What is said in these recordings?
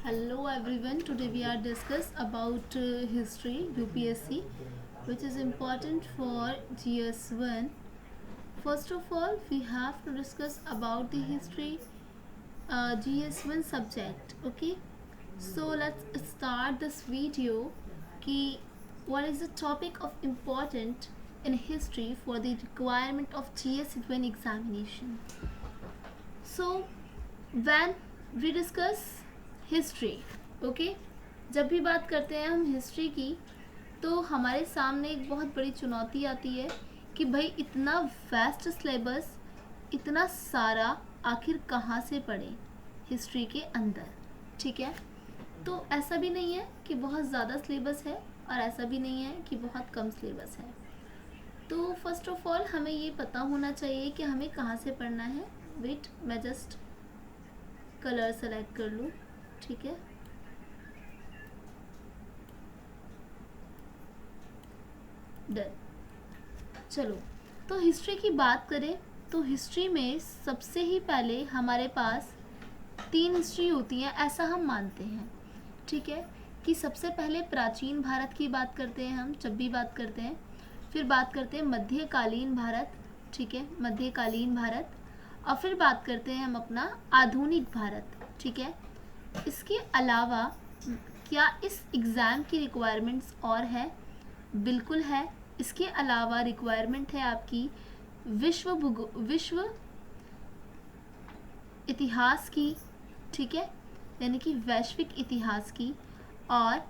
Hello everyone. Today we are discuss about history UPSC, which is important for GS1. First of all, we have to discuss about the history GS1 subject. Okay, so let's start this video. Ki what is the topic of important in history for the requirement of GS1 examination? So when we discuss history okay जब भी बात करते हैं हम history की तो हमारे सामने एक बहुत बड़ी चुनौती आती है कि भाई इतना वास्ट सिलेबस इतना सारा आखिर कहाँ से पढ़ें हिस्ट्री के अंदर। ठीक है, तो ऐसा भी नहीं है कि बहुत ज़्यादा सिलेबस है और ऐसा भी नहीं है कि बहुत कम सिलेबस है। तो फर्स्ट ऑफ ऑल हमें ये पता होना चाहिए कि हमें कहाँ से पढ़ना है। वेट, मैं जस्ट कलर सेलेक्ट कर लूँ। ठीक है, डन। चलो, तो हिस्ट्री की बात करें तो हिस्ट्री में सबसे ही पहले हमारे पास 3 हिस्ट्री होती हैं, ऐसा हम मानते हैं। ठीक है, कि सबसे पहले प्राचीन भारत की बात करते हैं हम जब भी बात करते हैं, फिर बात करते हैं मध्यकालीन भारत। ठीक है, मध्यकालीन भारत, और फिर बात करते हैं हम अपना आधुनिक भारत। ठीक है, इसके अलावा क्या इस एग्ज़ाम की रिक्वायरमेंट्स और है? बिल्कुल है। इसके अलावा रिक्वायरमेंट है आपकी विश्व इतिहास की। ठीक है, यानी कि वैश्विक इतिहास की, और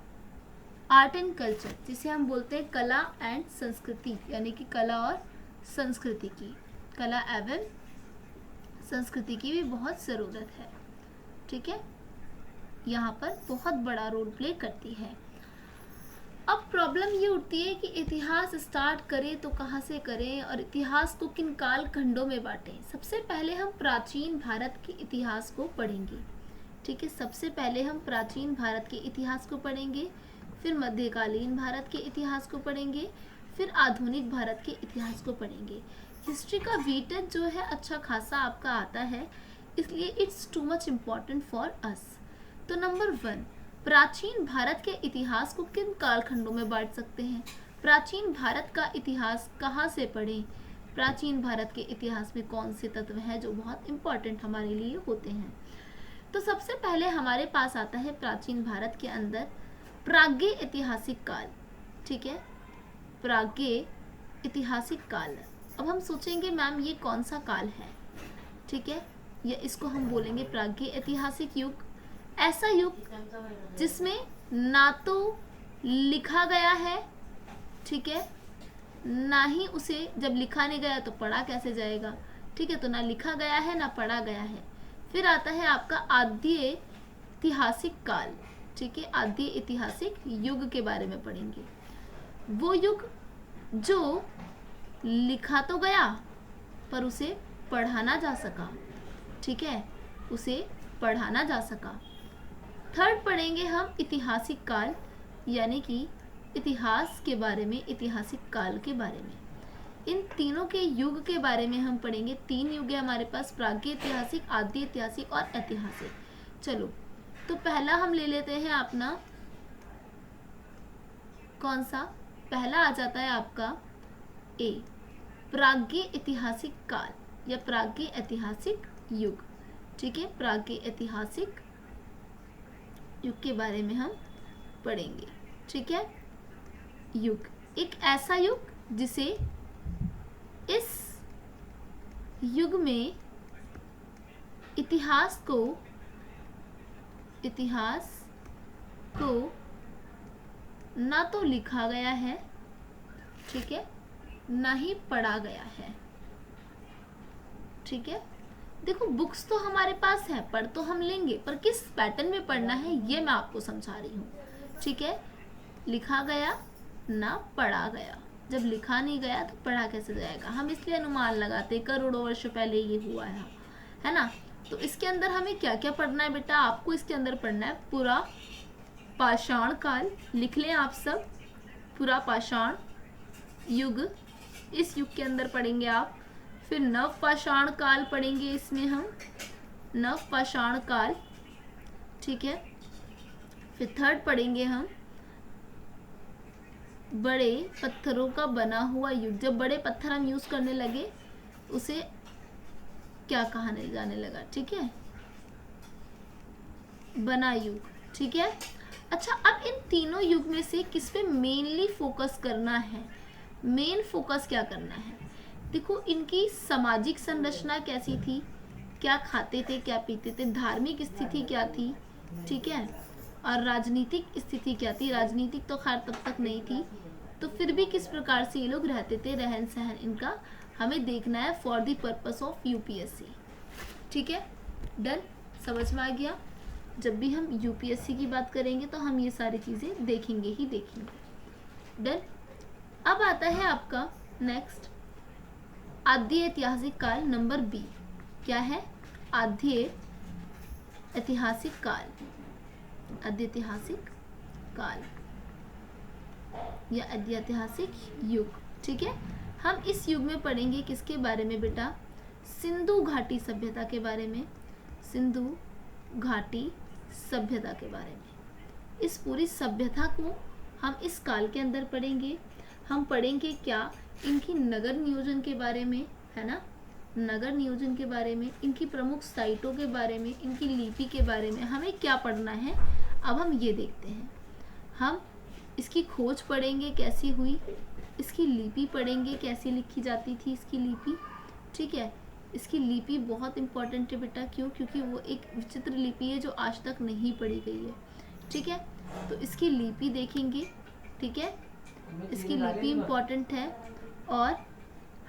आर्ट एंड कल्चर जिसे हम बोलते हैं कला एंड संस्कृति, यानी कि कला और संस्कृति की, कला एवं संस्कृति की भी बहुत ज़रूरत है। ठीक है, यहाँ पर बहुत बड़ा रोल प्ले करती है। अब प्रॉब्लम ये उठती है कि इतिहास स्टार्ट करें तो कहाँ से करें और इतिहास को किन काल खंडों में बांटें। सबसे पहले हम प्राचीन भारत के इतिहास को पढ़ेंगे। ठीक है, सबसे पहले हम प्राचीन भारत के इतिहास को पढ़ेंगे, फिर मध्यकालीन भारत के इतिहास को पढ़ेंगे, फिर आधुनिक भारत के इतिहास को पढ़ेंगे। हिस्ट्री का वेटेज जो है अच्छा खासा आपका आता है, इसलिए it's too much important for us. तो नंबर 1, प्राचीन भारत के इतिहास को किन कालखंडों में बांट सकते हैं? प्राचीन भारत का इतिहास कहाँ से पढ़ें? प्राचीन भारत के इतिहास में कौन से तत्व हैं जो बहुत इम्पॉर्टेंट हमारे लिए होते हैं? तो सबसे पहले हमारे पास आता है प्राचीन भारत के अंदर प्राग्ञ ऐतिहासिक काल। ठीक है, प्राग्ञ ऐतिहासिक काल। अब हम सोचेंगे मैम ये कौन सा काल है? ठीक है, या इसको हम बोलेंगे प्राग्ञ ऐतिहासिक युग। ऐसा युग जिसमें ना तो लिखा गया है, ठीक है, ना ही उसे जब लिखा नहीं गया तो पढ़ा कैसे जाएगा। ठीक है, तो ना लिखा गया है ना पढ़ा गया है। फिर आता है आपका आद्य ऐतिहासिक काल। ठीक है, आद्य ऐतिहासिक युग के बारे में पढ़ेंगे। वो युग जो लिखा तो गया पर उसे पढ़ाना जा सका। ठीक है, उसे पढ़ाना जा सका। थर्ड पढ़ेंगे हम ऐतिहासिक काल, यानी कि इतिहास के बारे में, ऐतिहासिक काल के बारे में। इन तीनों के युग के बारे में हम पढ़ेंगे। 3 युग है हमारे पास, प्राग्ञ ऐतिहासिक, आद्य ऐतिहासिक और ऐतिहासिक। चलो, तो पहला हम ले लेते हैं अपना, कौन सा? पहला आ जाता है आपका ए, प्राग्ञ ऐतिहासिक काल या प्राग्ञ ऐतिहासिक युग। ठीक है, प्राग्ञ ऐतिहासिक युग के बारे में हम पढ़ेंगे। ठीक है, युग एक ऐसा युग जिसे इस युग में इतिहास को ना तो लिखा गया है, ठीक है, ना ही पढ़ा गया है। ठीक है, देखो बुक्स तो हमारे पास है, पढ़ तो हम लेंगे, पर किस पैटर्न में पढ़ना है ये मैं आपको समझा रही हूँ। ठीक है, लिखा गया ना पढ़ा गया। जब लिखा नहीं गया तो पढ़ा कैसे जाएगा? हम इसलिए अनुमान लगाते करोड़ों वर्ष पहले ये हुआ है ना। तो इसके अंदर हमें क्या क्या पढ़ना है बेटा? आपको इसके अंदर पढ़ना है पूरा पाषाण काल, लिख लें आप सब, पूरा पाषाण युग, इस युग के अंदर पढ़ेंगे आप। फिर नव पाषाण काल पढ़ेंगे इसमें हम, नव पाषाण काल, ठीक है। फिर थर्ड पढ़ेंगे हम बड़े पत्थरों का बना हुआ युग। जब बड़े पत्थर हम यूज करने लगे उसे क्या कहा जाने लगा, ठीक है, बना युग, ठीक है। अच्छा, अब इन तीनों युग में से किस पे मेनली फोकस करना है? मेन फोकस क्या करना है? देखो, इनकी सामाजिक संरचना कैसी थी, क्या खाते थे, क्या पीते थे, धार्मिक स्थिति क्या थी, ठीक है, और राजनीतिक स्थिति क्या थी। राजनीतिक तो खैर तब तक नहीं थी, तो फिर भी किस प्रकार से ये लोग रहते थे, रहन सहन इनका हमें देखना है for the purpose of UPSC, ठीक है। डन, समझ में आ गया। जब भी हम यूपीएससी की बात करेंगे तो हम ये सारी चीज़ें देखेंगे ही देखेंगे। डन। अब आता है आपका नेक्स्ट आद्य ऐतिहासिक काल, नंबर बी। क्या है? आद्य ऐतिहासिक काल, आद्य ऐतिहासिक काल या आद्य ऐतिहासिक युग, ठीक है। हम इस युग में पढ़ेंगे किसके बारे में बेटा? सिंधु घाटी सभ्यता के बारे में, सिंधु घाटी सभ्यता के बारे में। इस पूरी सभ्यता को हम इस काल के अंदर पढ़ेंगे। हम पढ़ेंगे क्या? इनकी नगर नियोजन के बारे में, है ना, नगर नियोजन के बारे में, इनकी प्रमुख साइटों के बारे में, इनकी लिपि के बारे में हमें क्या पढ़ना है। अब हम ये देखते हैं, हम इसकी खोज पढ़ेंगे कैसी हुई, इसकी लिपि पढ़ेंगे कैसी लिखी जाती थी इसकी लिपि, ठीक है। इसकी लिपि बहुत इंपॉर्टेंट है बेटा, क्यों? क्योंकि वो एक विचित्र लिपि है जो आज तक नहीं पढ़ी गई है, ठीक है। तो इसकी लिपि देखेंगे, ठीक है, इसकी लिपि इंपॉर्टेंट है। और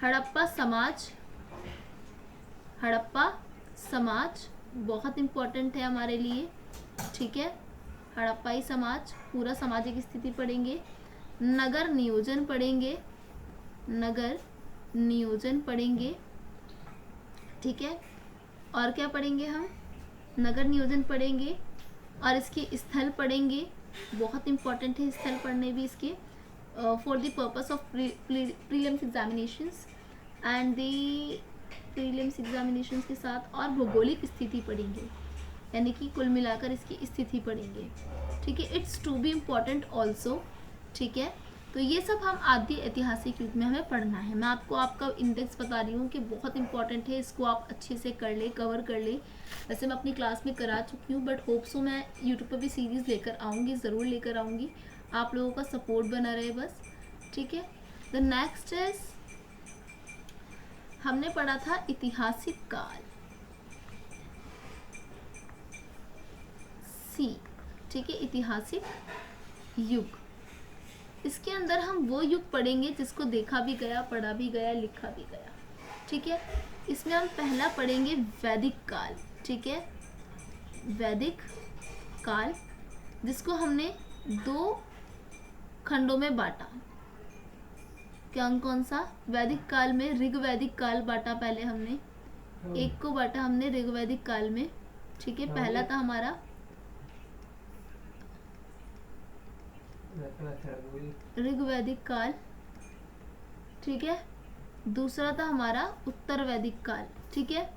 हड़प्पा समाज, हड़प्पा समाज बहुत इंपॉर्टेंट है हमारे लिए, ठीक है। हड़प्पाई समाज, पूरा सामाजिक स्थिति पढ़ेंगे। नगर नियोजन पढ़ेंगे, नगर नियोजन पढ़ेंगे, ठीक है। और क्या पढ़ेंगे हम? नगर नियोजन पढ़ेंगे और इसके स्थल पढ़ेंगे, बहुत इंपॉर्टेंट है स्थल पढ़ने भी इसके, for the purpose of prelims examinations and the prelims examinations के साथ। और भौगोलिक स्थिति पढ़ेंगे, यानी कि कुल मिलाकर इसकी स्थिति पढ़ेंगे, ठीक है। It's to be important also, ठीक है। तो ये सब हम आद्य ऐतिहासिक युग में हमें पढ़ना है। मैं आपको आपका इंडेक्स बता रही हूँ कि बहुत इंपॉर्टेंट है, इसको आप अच्छे से कर ले, कवर कर ले। वैसे मैं अपनी क्लास में करा चुकी हूँ, बट होप सो मैं यूट्यूब पर भी सीरीज़ लेकर आऊँगी, ज़रूर लेकर आऊँगी। आप लोगों का सपोर्ट बना रहे बस, ठीक है। द नेक्स्ट इज, हमने पढ़ा था ऐतिहासिक काल, सी, ठीक है, ऐतिहासिक युग। इसके अंदर हम वो युग पढ़ेंगे जिसको देखा भी गया, पढ़ा भी गया, लिखा भी गया, ठीक है। इसमें हम पहला पढ़ेंगे वैदिक काल, ठीक है, वैदिक काल, जिसको हमने 2 खंडों में बांटा। क्या, कौन सा? वैदिक काल में ऋग्वैदिक काल बांटा पहले हमने, एक को बांटा हमने ऋग्वैदिक काल में, ठीक है। पहला था हमारा ऋग्वैदिक काल, ठीक है। दूसरा था हमारा उत्तर वैदिक काल, ठीक है,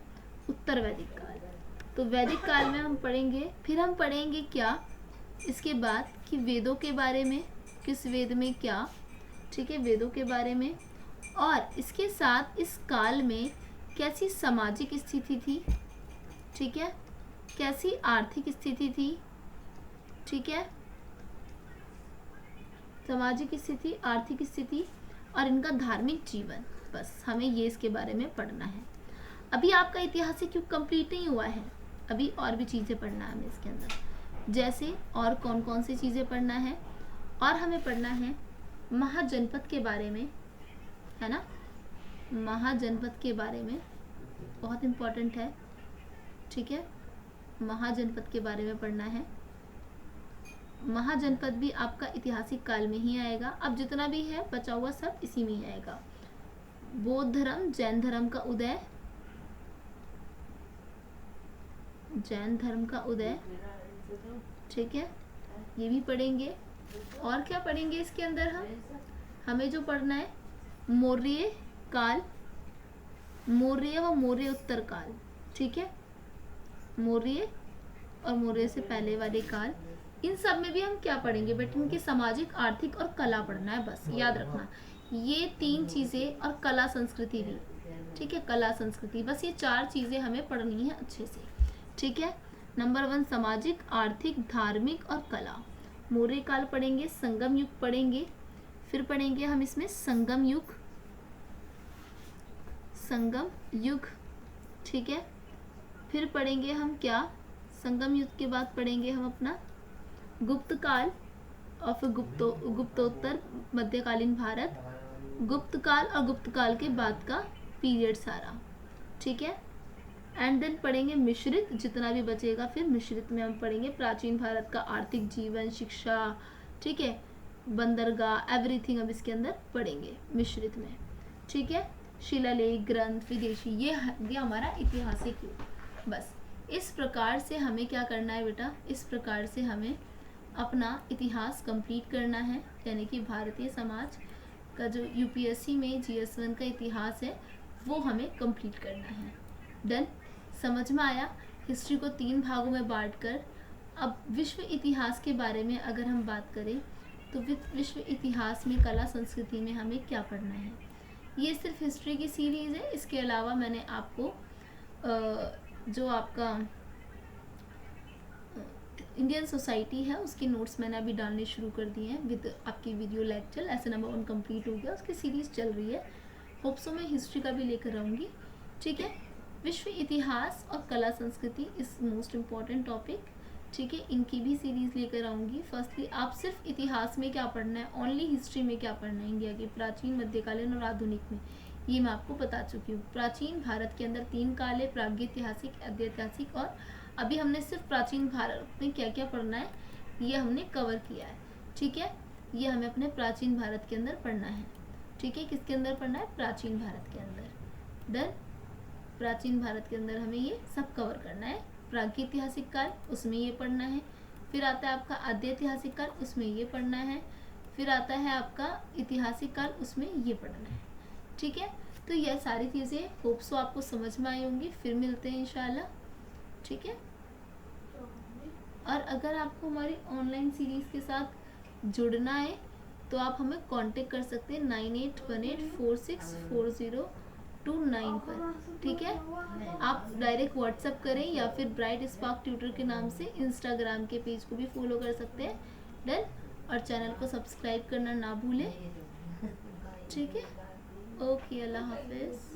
उत्तर वैदिक काल। तो वैदिक काल में हम पढ़ेंगे, फिर हम पढ़ेंगे क्या इसके बाद कि वेदों के बारे में, किस वेद में क्या, ठीक है, वेदों के बारे में। और इसके साथ इस काल में कैसी सामाजिक स्थिति थी, ठीक है, कैसी आर्थिक स्थिति थी, ठीक है, सामाजिक स्थिति, आर्थिक स्थिति और इनका धार्मिक जीवन। बस हमें ये इसके बारे में पढ़ना है। अभी आपका ऐतिहासिक युग कंप्लीट नहीं हुआ है, अभी और भी चीज़ें पढ़ना है हमें इसके अंदर। जैसे और कौन कौन सी चीज़ें पढ़ना है? और हमें पढ़ना है महाजनपद के बारे में, है ना, महाजनपद के बारे में बहुत इम्पोर्टेंट है, ठीक है। महाजनपद के बारे में पढ़ना है। महाजनपद भी आपका ऐतिहासिक काल में ही आएगा। अब जितना भी है बचा हुआ सब इसी में ही आएगा। बौद्ध धर्म, जैन धर्म का उदय, जैन धर्म का उदय, ठीक है, ये भी पढ़ेंगे। और क्या पढ़ेंगे इसके अंदर? हमें जो पढ़ना है मौर्य काल, मौर्य व मौर्य उत्तर काल, ठीक है, मौर्य और मौर्य से पहले वाले काल, इन सब में भी हम क्या पढ़ेंगे बेटा, इनकी सामाजिक, आर्थिक और कला पढ़ना है, बस याद रखना ये 3 चीजें, और कला संस्कृति भी, ठीक है, कला संस्कृति, बस ये 4 चीजें हमें पढ़नी है अच्छे से, ठीक है। नंबर 1 सामाजिक, आर्थिक, धार्मिक और कला। मौर्य काल पढ़ेंगे, संगम युग पढ़ेंगे, फिर पढ़ेंगे हम इसमें संगम युग, संगम युग, ठीक है। फिर पढ़ेंगे हम क्या, संगम युग के बाद पढ़ेंगे हम अपना गुप्त काल, और फिर गुप्तोत्तर मध्यकालीन भारत, गुप्त काल और गुप्त काल के बाद का पीरियड सारा, ठीक है। एंड देन पढ़ेंगे मिश्रित, जितना भी बचेगा फिर मिश्रित में हम पढ़ेंगे प्राचीन भारत का आर्थिक जीवन, शिक्षा, ठीक है, बंदरगाह, एवरीथिंग हम इसके अंदर पढ़ेंगे मिश्रित में, ठीक है। शिलालेख, ग्रंथ, विदेशी, ये हमारा ऐतिहासिक युग। बस इस प्रकार से हमें क्या करना है बेटा, इस प्रकार से हमें अपना इतिहास कंप्लीट करना है, यानी कि भारतीय समाज का जो यूपीएससी में GS1 का इतिहास है वो हमें कंप्लीट करना है। डन, समझ में आया। हिस्ट्री को 3 भागों में बांटकर अब विश्व इतिहास के बारे में अगर हम बात करें तो विश्व इतिहास में कला संस्कृति में हमें क्या पढ़ना है। ये सिर्फ हिस्ट्री की सीरीज़ है, इसके अलावा मैंने आपको जो आपका इंडियन सोसाइटी है उसके नोट्स मैंने अभी डालने शुरू कर दिए हैं विद आपकी वीडियो लेक्चर। ऐसे नंबर 1 कंप्लीट हो गया, उसकी सीरीज़ चल रही है, होप्सो मैं हिस्ट्री का भी लेकर आऊँगी, ठीक है। विश्व इतिहास और कला संस्कृति इज़ मोस्ट इम्पॉर्टेंट टॉपिक, ठीक है, इनकी भी सीरीज़ लेकर आऊँगी। फर्स्टली आप सिर्फ इतिहास में क्या पढ़ना है, ओनली हिस्ट्री में क्या पढ़ना है, इंडिया के प्राचीन, मध्यकालीन और आधुनिक में, ये मैं आपको बता चुकी हूँ। प्राचीन भारत के अंदर 3 काल है, प्रागैतिहासिक, अद्यैतिहासिक, और अभी हमने सिर्फ प्राचीन भारत में क्या क्या पढ़ना है ये हमने कवर किया है, ठीक है। ये हमें अपने प्राचीन भारत के अंदर पढ़ना है, ठीक है। किसके अंदर पढ़ना है, प्राचीन भारत के अंदर। डन, प्राचीन भारत के अंदर हमें ये सब कवर करना है। प्रागैतिहासिक काल, उसमें ये पढ़ना है। फिर आता है आपका आद्यैतिहासिक काल, उसमें ये पढ़ना है। फिर आता है आपका ऐतिहासिक काल, उसमें ये पढ़ना है, ठीक है। तो यह सारी चीज़ें होप्सो आपको समझ में आई होंगी। फिर मिलते हैं इंशाल्लाह, ठीक है। और अगर आपको हमारी ऑनलाइन सीरीज़ के साथ जुड़ना है तो आप हमें कांटेक्ट कर सकते हैं 9818464029 पर, ठीक है। आप डायरेक्ट व्हाट्सअप करें या फिर ब्राइट स्पार्क ट्यूटर के नाम से इंस्टाग्राम के पेज को भी फॉलो कर सकते हैं। डन, और चैनल को सब्सक्राइब करना ना भूलें, ठीक है। ओके, अल्लाह हाफिज़।